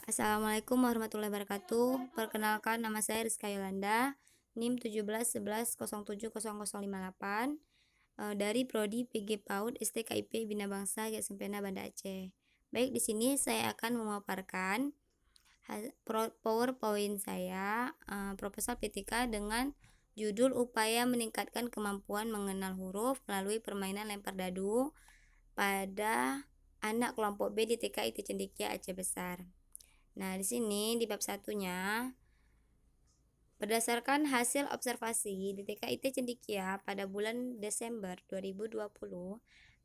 Assalamualaikum warahmatullahi wabarakatuh. Perkenalkan, nama saya Rizka Yolanda, NIM 1711070058, dari Prodi PG PAUD STKIP Bina Bangsa Sempena Banda Aceh. Baik, di sini saya akan memaparkan PowerPoint saya, proposal PTK dengan judul upaya meningkatkan kemampuan mengenal huruf melalui permainan lempar dadu pada anak kelompok B di TK IT Cendekia Aceh Besar. Nah, di sini di bab satunya, berdasarkan hasil observasi di TKIT Cendekia pada bulan Desember 2020,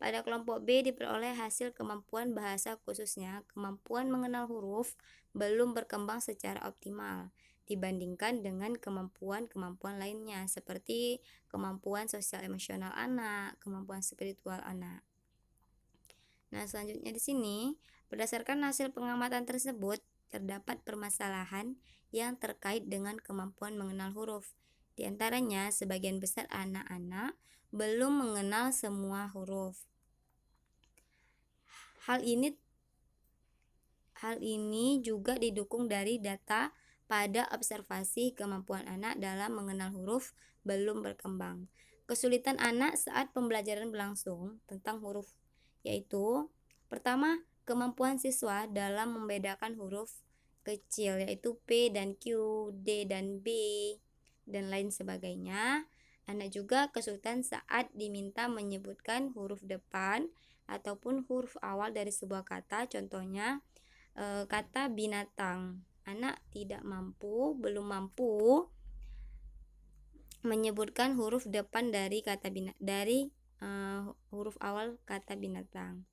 pada kelompok B diperoleh hasil kemampuan bahasa khususnya kemampuan mengenal huruf belum berkembang secara optimal dibandingkan dengan kemampuan-kemampuan lainnya seperti kemampuan sosial emosional anak, kemampuan spiritual anak. Nah, selanjutnya di sini, berdasarkan hasil pengamatan tersebut, terdapat permasalahan yang terkait dengan kemampuan mengenal huruf. Di antaranya, sebagian besar anak-anak belum mengenal semua huruf. Hal ini juga didukung dari data pada observasi kemampuan anak dalam mengenal huruf belum berkembang. Kesulitan anak saat pembelajaran berlangsung tentang huruf, yaitu pertama, kemampuan siswa dalam membedakan huruf kecil yaitu P dan Q, D dan B, dan lain sebagainya. Anak juga kesulitan saat diminta menyebutkan huruf depan ataupun huruf awal dari sebuah kata, contohnya kata binatang. Anak belum mampu menyebutkan huruf depan dari huruf awal kata binatang.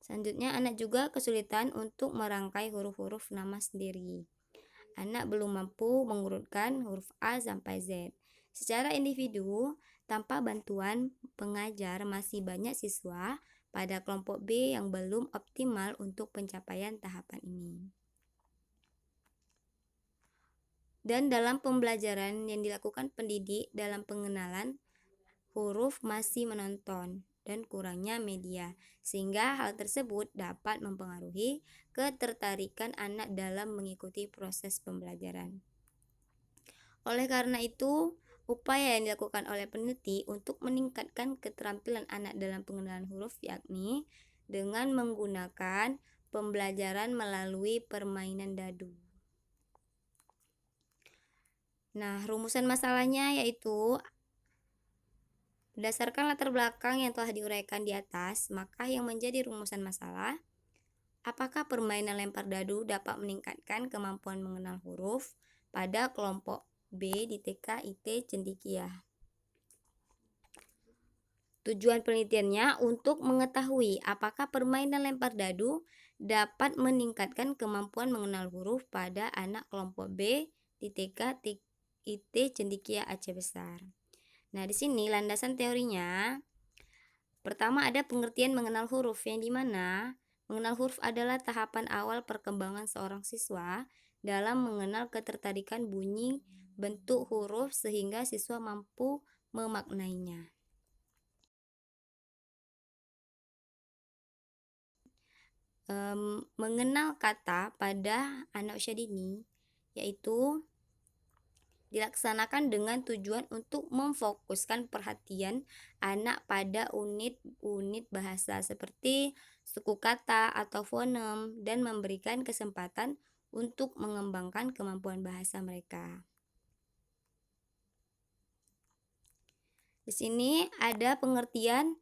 Selanjutnya, anak juga kesulitan untuk merangkai huruf-huruf nama sendiri. Anak belum mampu mengurutkan huruf A sampai Z. Secara individu, tanpa bantuan pengajar, masih banyak siswa pada kelompok B yang belum optimal untuk pencapaian tahapan ini. Dan dalam pembelajaran yang dilakukan pendidik dalam pengenalan huruf masih menonton dan kurangnya media, sehingga hal tersebut dapat mempengaruhi ketertarikan anak dalam mengikuti proses pembelajaran. Oleh karena itu, upaya yang dilakukan oleh peneliti untuk meningkatkan keterampilan anak dalam pengenalan huruf yakni dengan menggunakan pembelajaran melalui permainan dadu. Nah, rumusan masalahnya yaitu berdasarkan latar belakang yang telah diuraikan di atas, maka yang menjadi rumusan masalah, apakah permainan lempar dadu dapat meningkatkan kemampuan mengenal huruf pada kelompok B di TK IT Cendekia? Tujuan penelitiannya untuk mengetahui apakah permainan lempar dadu dapat meningkatkan kemampuan mengenal huruf pada anak kelompok B di TK IT Cendekia Aceh Besar. Nah, di sini landasan teorinya. Pertama, ada pengertian mengenal huruf, yang dimana mengenal huruf adalah tahapan awal perkembangan seorang siswa dalam mengenal ketertarikan bunyi bentuk huruf sehingga siswa mampu memaknainya. Mengenal kata pada anak usia dini yaitu dilaksanakan dengan tujuan untuk memfokuskan perhatian anak pada unit-unit bahasa seperti suku kata atau fonem dan memberikan kesempatan untuk mengembangkan kemampuan bahasa mereka. Di sini ada pengertian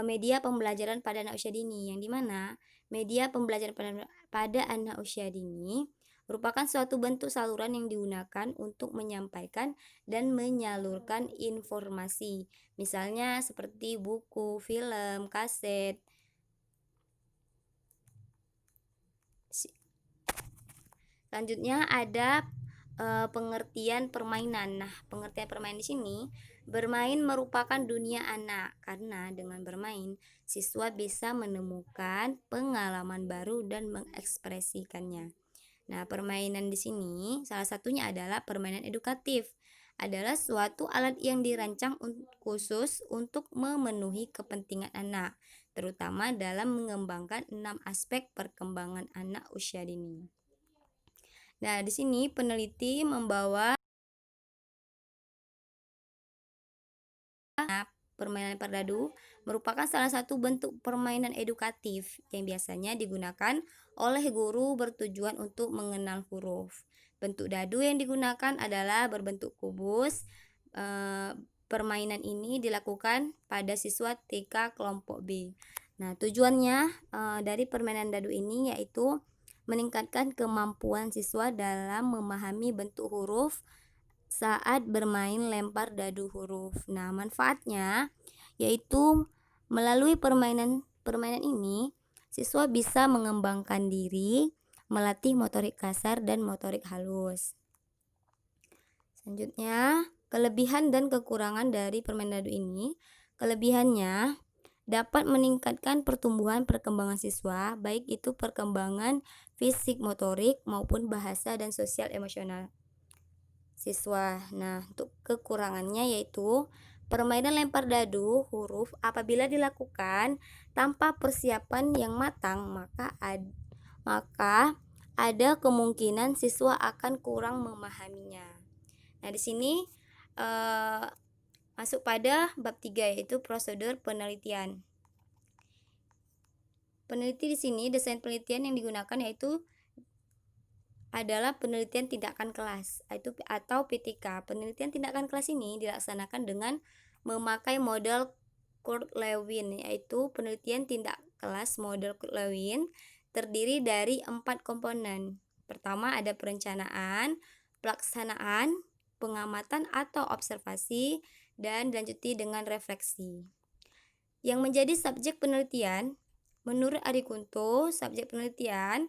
media pembelajaran pada anak usia dini, yang dimana media pembelajaran pada anak usia dini merupakan suatu bentuk saluran yang digunakan untuk menyampaikan dan menyalurkan informasi, misalnya seperti buku, film, kaset. Selanjutnya ada pengertian permainan. Nah, pengertian permainan di sini, bermain merupakan dunia anak karena dengan bermain siswa bisa menemukan pengalaman baru dan mengekspresikannya. Nah, permainan di sini salah satunya adalah permainan edukatif. Adalah suatu alat yang dirancang khusus untuk memenuhi kepentingan anak. terutama dalam mengembangkan 6 aspek perkembangan anak usia dini. Nah, di sini peneliti membawa permainan lempar dadu merupakan salah satu bentuk permainan edukatif yang biasanya digunakan oleh guru bertujuan untuk mengenal huruf. Bentuk dadu yang digunakan adalah berbentuk kubus. Permainan ini dilakukan pada siswa TK kelompok B. Nah, tujuannya dari permainan dadu ini yaitu meningkatkan kemampuan siswa dalam memahami bentuk huruf saat bermain lempar dadu huruf. Nah, manfaatnya yaitu melalui permainan ini siswa bisa mengembangkan diri, melatih motorik kasar dan motorik halus. Selanjutnya, kelebihan dan kekurangan dari permainan dadu ini. Kelebihannya dapat meningkatkan pertumbuhan perkembangan siswa, baik itu perkembangan fisik motorik maupun bahasa dan sosial emosional siswa. Nah, untuk kekurangannya yaitu permainan lempar dadu huruf apabila dilakukan tanpa persiapan yang matang, maka ada kemungkinan siswa akan kurang memahaminya. Nah, di sini masuk pada bab 3 yaitu prosedur penelitian. Peneliti di sini desain penelitian yang digunakan yaitu adalah penelitian tindakan kelas atau PTK. Penelitian tindakan kelas ini dilaksanakan dengan memakai model Kurt-Lewin, yaitu penelitian tindak kelas model Kurt-Lewin terdiri dari 4 komponen. Pertama ada perencanaan, pelaksanaan, pengamatan atau observasi, dan dilanjuti dengan refleksi. Yang menjadi subjek penelitian, menurut Ari Kunto, subjek penelitian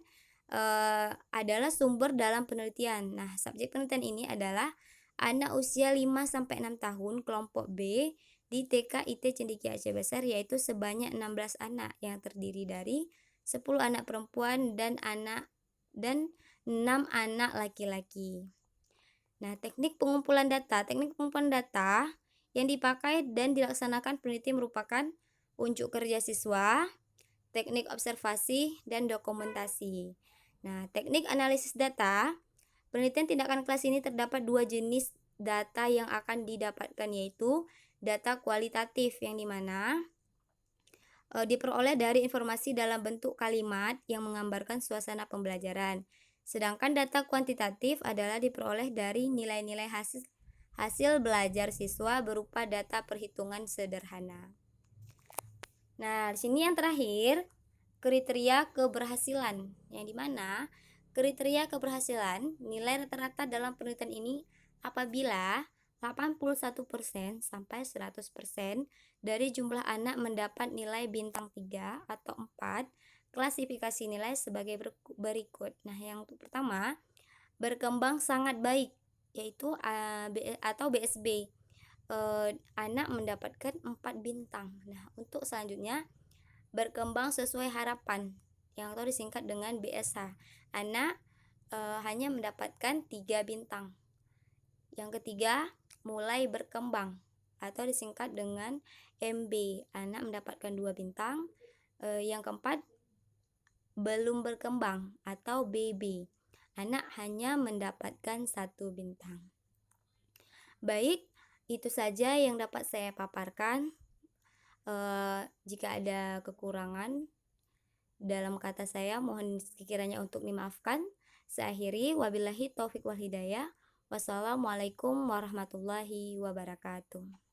adalah sumber dalam penelitian. Nah, subjek penelitian ini adalah anak usia 5-6 tahun kelompok B di TK IT Cendekia Aceh Besar, yaitu sebanyak 16 anak yang terdiri dari 10 anak perempuan dan 6 anak laki-laki. Nah, teknik pengumpulan data yang dipakai dan dilaksanakan peneliti merupakan unjuk kerja siswa, teknik observasi, dan dokumentasi. Nah, teknik analisis data, penelitian tindakan kelas ini terdapat 2 jenis data yang akan didapatkan, yaitu data kualitatif yang dimana diperoleh dari informasi dalam bentuk kalimat yang menggambarkan suasana pembelajaran. Sedangkan data kuantitatif adalah diperoleh dari nilai-nilai hasil belajar siswa berupa data perhitungan sederhana. Nah, di sini yang terakhir kriteria keberhasilan, yang dimana kriteria keberhasilan nilai rata-rata dalam penelitian ini apabila 81% sampai 100% dari jumlah anak mendapat nilai bintang 3 atau 4. Klasifikasi nilai sebagai berikut. Nah, yang pertama, berkembang sangat baik, yaitu atau BSB. Anak mendapatkan 4 bintang. Nah, untuk selanjutnya, berkembang sesuai harapan yang atau disingkat dengan BSH. Anak hanya mendapatkan 3 bintang. Yang ketiga, mulai berkembang atau disingkat dengan MB. Anak mendapatkan 2 bintang. Yang keempat, belum berkembang atau BB. Anak hanya mendapatkan 1 bintang. Baik, itu saja yang dapat saya paparkan. Jika ada kekurangan dalam kata saya, mohon sekiranya untuk dimaafkan. Saya akhiri, wabillahi taufik wal hidayah. Wassalamualaikum warahmatullahi wabarakatuh.